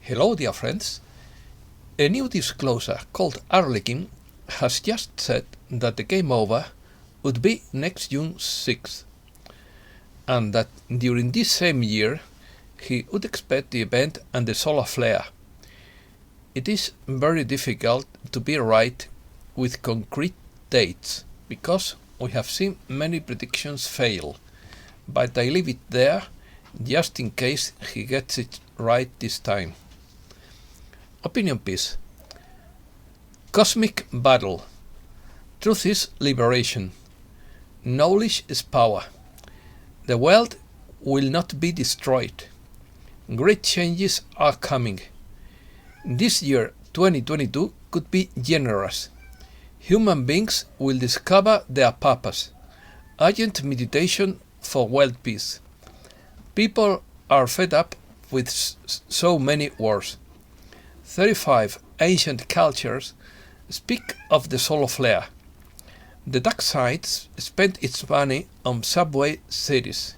Hello, dear friends. A new disclosure called Arlekin has just said that the game over would be next June 6th, and that during this same year he would expect the event and the solar flare. It is very difficult to be right with concrete dates because we have seen many predictions fail, but I leave it there just in case he gets it right this time. Opinion piece. Cosmic battle. Truth is liberation. Knowledge is power. The world will not be destroyed. Great changes are coming. This year, 2022, could be generous. Human beings will discover their purpose. Urgent meditation for world peace. People are fed up with so many wars. 35 ancient cultures speak of the solar flare. The dark side spent its money on subway cities.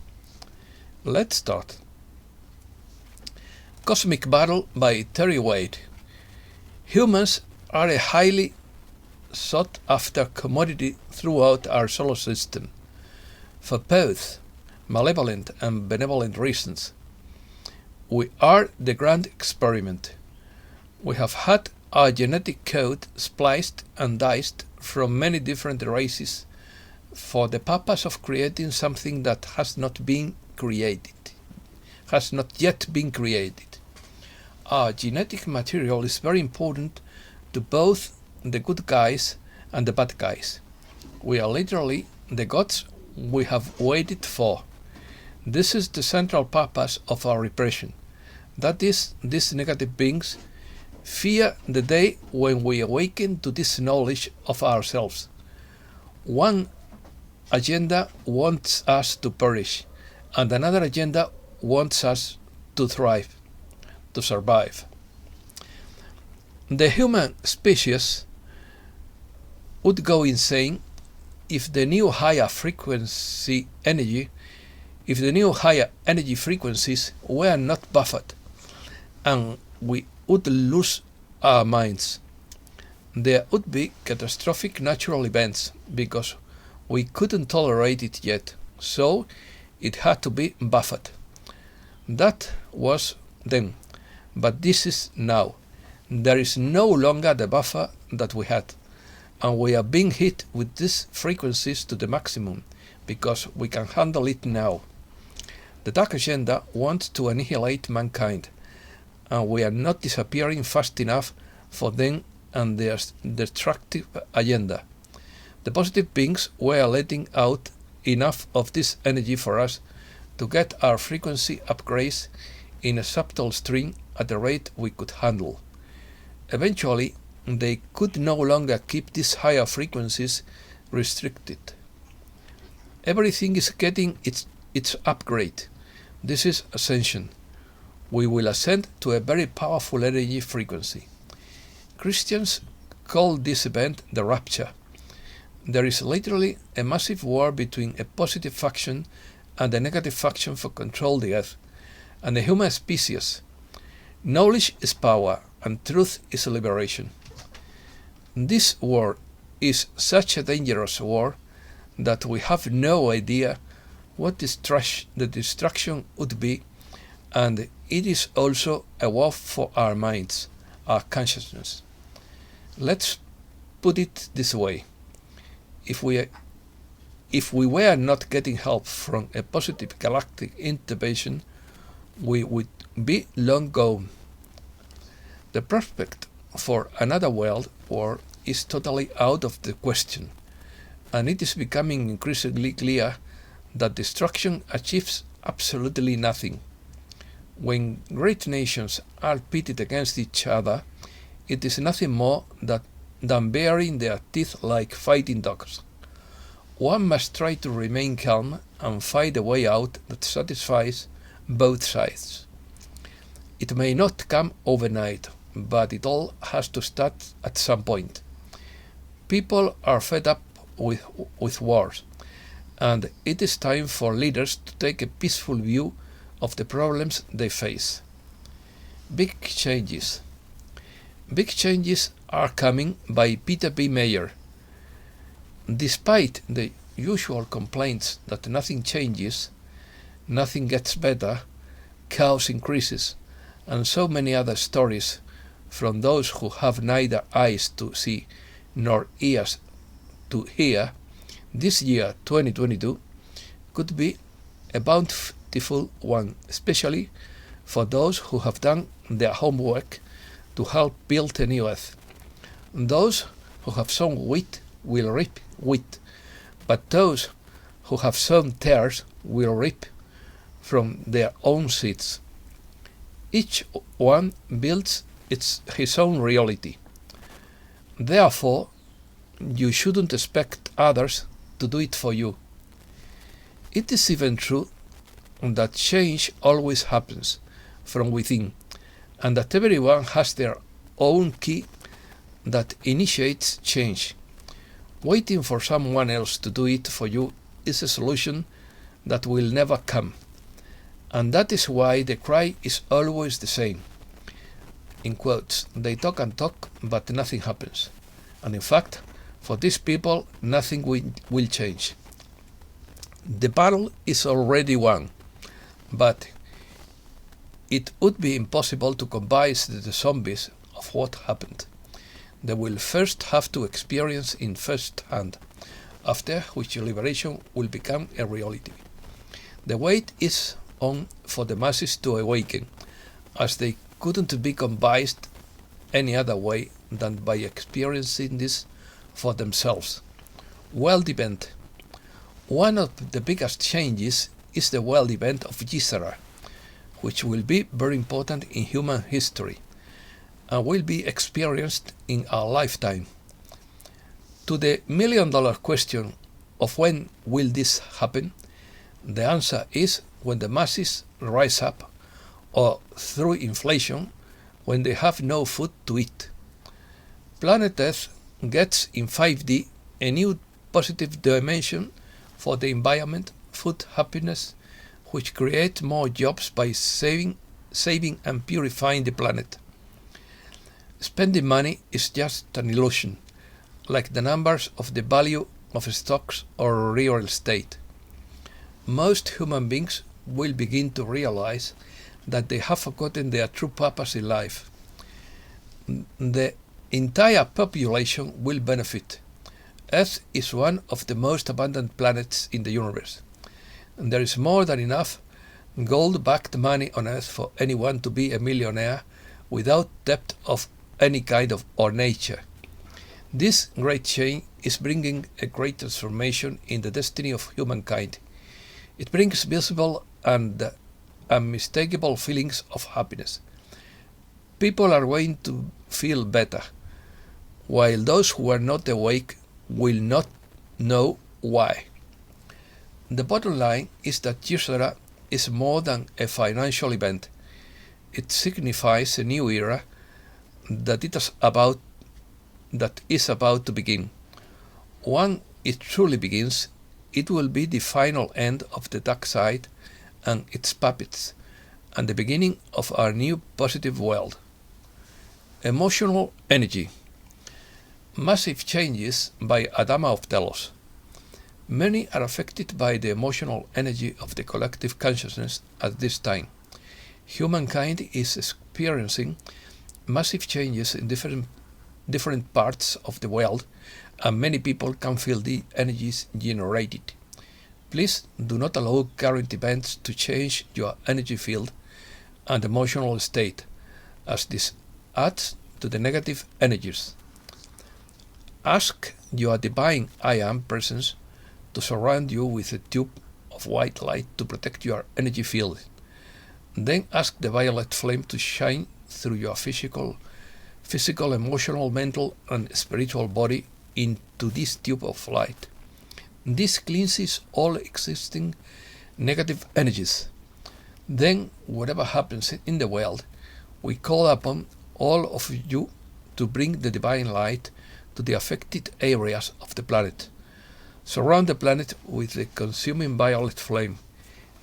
Let's start. Cosmic Battle by Terry Wade. Humans are a highly sought after commodity throughout our solar system, for both malevolent and benevolent reasons. We are the grand experiment. We have had our genetic code spliced and diced from many different races for the purpose of creating something that has not yet been created. Our genetic material is very important to both the good guys and the bad guys. We are literally the gods we have waited for. This is the central purpose of our repression. That is, these negative beings fear the day when we awaken to this knowledge of ourselves. One agenda wants us to perish, and another agenda wants us to thrive, to survive. The human species would go insane if the new higher energy frequencies were not buffered, and we would lose our minds. There would be catastrophic natural events because we couldn't tolerate it yet, so it had to be buffered. That was then, but this is now. There is no longer the buffer that we had, and we are being hit with these frequencies to the maximum because we can handle it now. The dark agenda wants to annihilate mankind, and we are not disappearing fast enough for them and their destructive agenda. The positive beings were letting out enough of this energy for us to get our frequency upgrades in a subtle stream at a rate we could handle. Eventually, they could no longer keep these higher frequencies restricted. Everything is getting its upgrade. This is ascension. We will ascend to a very powerful energy frequency. Christians call this event the rapture. There is literally a massive war between a positive faction and a negative faction for control the earth and the human species. Knowledge is power and truth is liberation. This war is such a dangerous war that we have no idea what the destruction would be, and it is also a war for our minds, our consciousness. Let's put it this way. If we were not getting help from a positive galactic intervention, we would be long gone. The prospect for another world war is totally out of the question, and it is becoming increasingly clear that destruction achieves absolutely nothing. When great nations are pitted against each other, it is nothing more than baring their teeth like fighting dogs. One must try to remain calm and find a way out that satisfies both sides. It may not come overnight, but it all has to start at some point. People are fed up with wars, and it is time for leaders to take a peaceful view of the problems they face. Big Changes. Big Changes Are Coming by Peter B. Mayer. Despite the usual complaints that nothing changes, nothing gets better, chaos increases, and so many other stories from those who have neither eyes to see nor ears to hear, this year 2022 could be a bountiful one, especially for those who have done their homework to help build a new earth. Those who have sown wheat will reap wheat, but those who have sown tares will reap from their own seeds. Each one builds his own reality. Therefore, you shouldn't expect others to do it for you. It is even true that change always happens from within, and that everyone has their own key that initiates change. Waiting for someone else to do it for you is a solution that will never come, and that is why the cry is always the same. In quotes, they talk and talk, but nothing happens. And in fact, for these people, nothing will change. The battle is already won, but it would be impossible to convince the zombies of what happened. They will first have to experience in first hand, after which liberation will become a reality. The wait is on for the masses to awaken, as they couldn't be convinced any other way than by experiencing this for themselves. World event. One of the biggest changes is the world event of Ysera, which will be very important in human history and will be experienced in our lifetime. To the million-dollar question of when will this happen, the answer is when the masses rise up, or through inflation, when they have no food to eat. Planet Earth gets in 5D a new positive dimension for the environment, food, happiness, which create more jobs by saving and purifying the planet. Spending money is just an illusion, like the numbers of the value of stocks or real estate. Most human beings will begin to realize that they have forgotten their true purpose in life. The entire population will benefit. Earth is one of the most abundant planets in the universe. And there is more than enough gold-backed money on Earth for anyone to be a millionaire without debt of any kind or nature. This great change is bringing a great transformation in the destiny of humankind. It brings visible and unmistakable feelings of happiness. People are going to feel better, while those who are not awake will not know why. The bottom line is that Ysera is more than a financial event. It signifies a new era that is about to begin. When it truly begins, it will be the final end of the dark side and its puppets, and the beginning of our new positive world. Emotional energy. Massive changes by Adama of Delos. Many are affected by the emotional energy of the collective consciousness at this time. Humankind is experiencing massive changes in different parts of the world, and many people can feel the energies generated. Please do not allow current events to change your energy field and emotional state, as this adds to the negative energies. Ask your divine I Am presence to surround you with a tube of white light to protect your energy field. Then ask the violet flame to shine through your physical, emotional, mental, and spiritual body into this tube of light. This cleanses all existing negative energies. Then, whatever happens in the world, we call upon all of you to bring the divine light to the affected areas of the planet. Surround the planet with the consuming violet flame.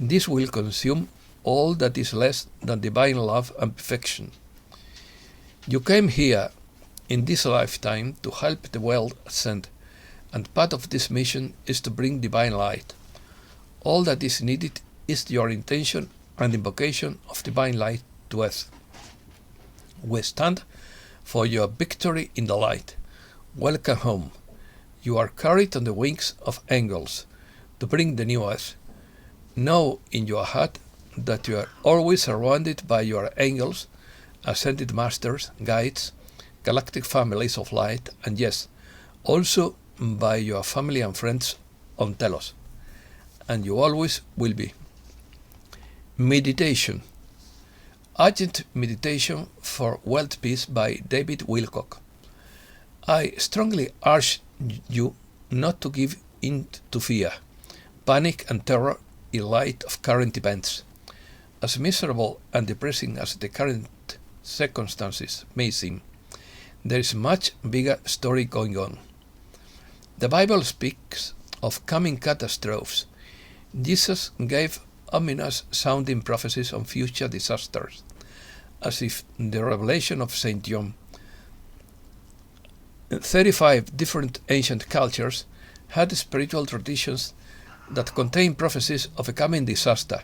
This will consume all that is less than divine love and perfection. You came here in this lifetime to help the world ascend, and part of this mission is to bring divine light. All that is needed is your intention and invocation of divine light to earth. We stand for your victory in the light. Welcome home. You are carried on the wings of angels to bring the new earth. Know in your heart that you are always surrounded by your angels, ascended masters, guides, galactic families of light, and yes, also by your family and friends on Telos. And you always will be. Meditation. Urgent Meditation for World Peace by David Wilcock. I strongly urge you not to give in to fear, panic and terror in light of current events. As miserable and depressing as the current circumstances may seem, there is a much bigger story going on. The Bible speaks of coming catastrophes. Jesus gave ominous sounding prophecies on future disasters, as if the revelation of St. John. 35 different ancient cultures had spiritual traditions that contain prophecies of a coming disaster,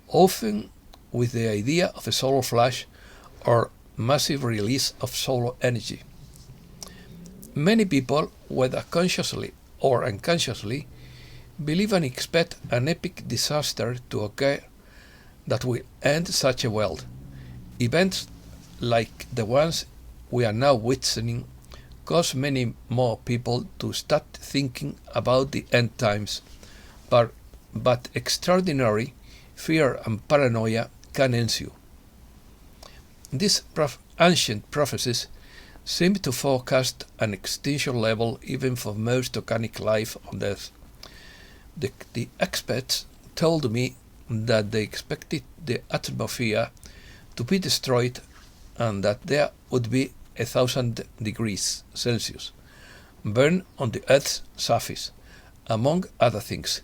often with the idea of a solar flash or massive release of solar energy. Many people, whether consciously or unconsciously, believe and expect an epic disaster to occur that will end such a world. Events like the ones we are now witnessing cause many more people to start thinking about the end times, but extraordinary fear and paranoia can ensue. These ancient prophecies seem to forecast an extinction level even for most organic life on Earth. The experts told me that they expected the atmosphere to be destroyed and that there would be 1,000 degrees Celsius burned on the Earth's surface, among other things.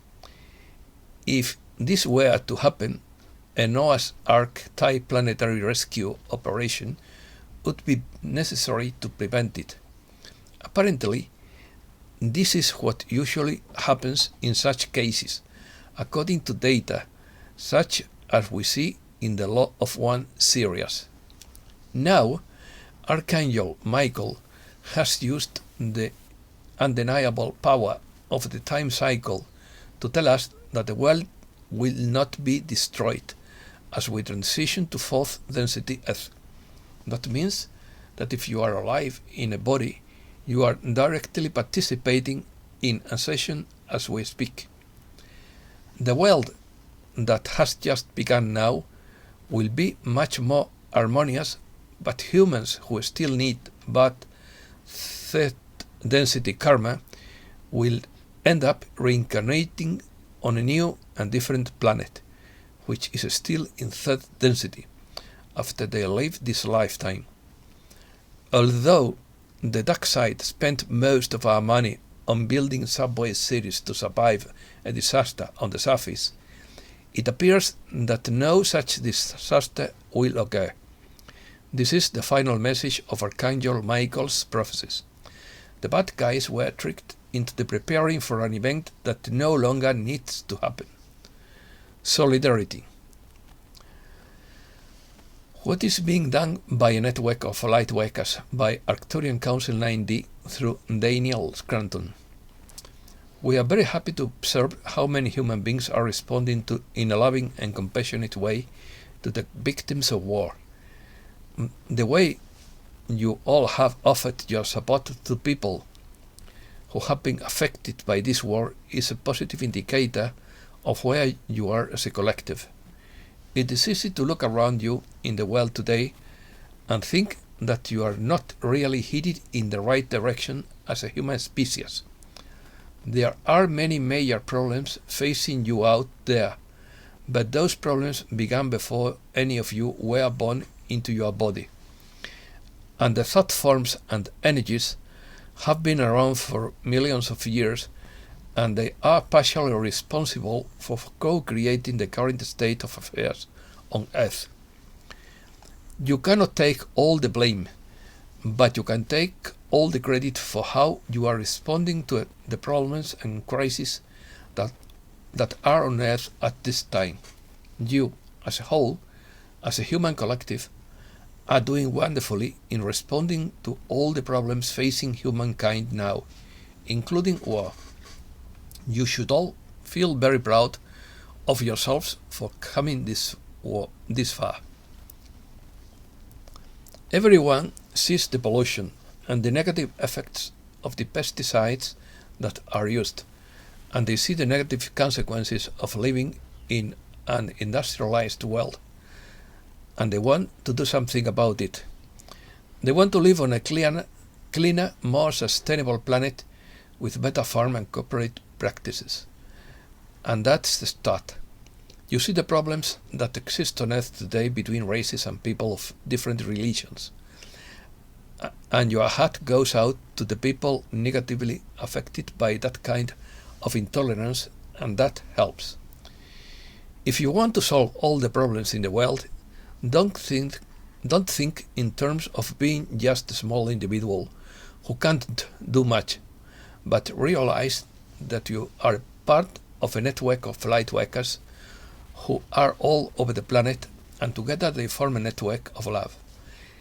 If this were to happen, a Noah's Ark-type planetary rescue operation would be necessary to prevent it. Apparently, this is what usually happens in such cases, according to data such as we see in the Law of One series. Now, Archangel Michael has used the undeniable power of the time cycle to tell us that the world will not be destroyed as we transition to fourth density Earth. That means that if you are alive in a body, you are directly participating in a session as we speak. The world that has just begun now will be much more harmonious, but humans who still need but third density karma will end up reincarnating on a new and different planet, which is still in third density, after they live this lifetime. Although the dark side spent most of our money on building subway cities to survive a disaster on the surface, it appears that no such disaster will occur. This is the final message of Archangel Michael's prophecies. The bad guys were tricked into preparing for an event that no longer needs to happen. Solidarity. What is being done by a network of light workers by Arcturian Council 9D through Daniel Scranton? We are very happy to observe how many human beings are responding in a loving and compassionate way to the victims of war. The way you all have offered your support to people who have been affected by this war is a positive indicator of where you are as a collective. It is easy to look around you in the world today and think that you are not really headed in the right direction as a human species. There are many major problems facing you out there, but those problems began before any of you were born into your body. And the thought forms and energies have been around for millions of years, and they are partially responsible for co-creating the current state of affairs on Earth. You cannot take all the blame, but you can take all the credit for how you are responding to the problems and crises that are on Earth at this time. You, as a whole, as a human collective, are doing wonderfully in responding to all the problems facing humankind now, including war. You should all feel very proud of yourselves for coming this far. Everyone sees the pollution and the negative effects of the pesticides that are used, and they see the negative consequences of living in an industrialized world, and they want to do something about it. They want to live on a cleaner, more sustainable planet with better farm and corporate practices. And that's the start. You see the problems that exist on Earth today between races and people of different religions. And your heart goes out to the people negatively affected by that kind of intolerance, and that helps. If you want to solve all the problems in the world, don't think in terms of being just a small individual who can't do much, but realize that you are part of a network of light workers who are all over the planet, and together they form a network of love,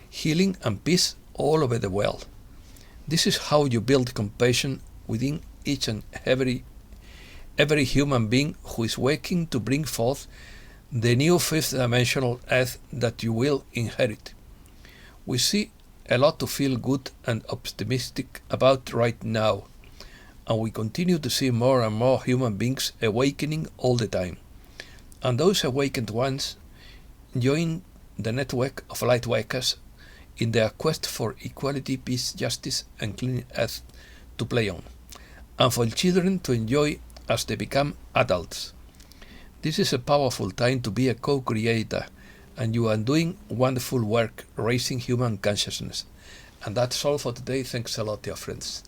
healing and peace all over the world. This is how you build compassion within each and every human being who is working to bring forth the new fifth dimensional Earth that you will inherit. We see a lot to feel good and optimistic about right now, and we continue to see more and more human beings awakening all the time. And those awakened ones join the network of light workers in their quest for equality, peace, justice, and clean Earth to play on, and for children to enjoy as they become adults. This is a powerful time to be a co-creator, and you are doing wonderful work raising human consciousness. And that's all for today. Thanks a lot, dear friends.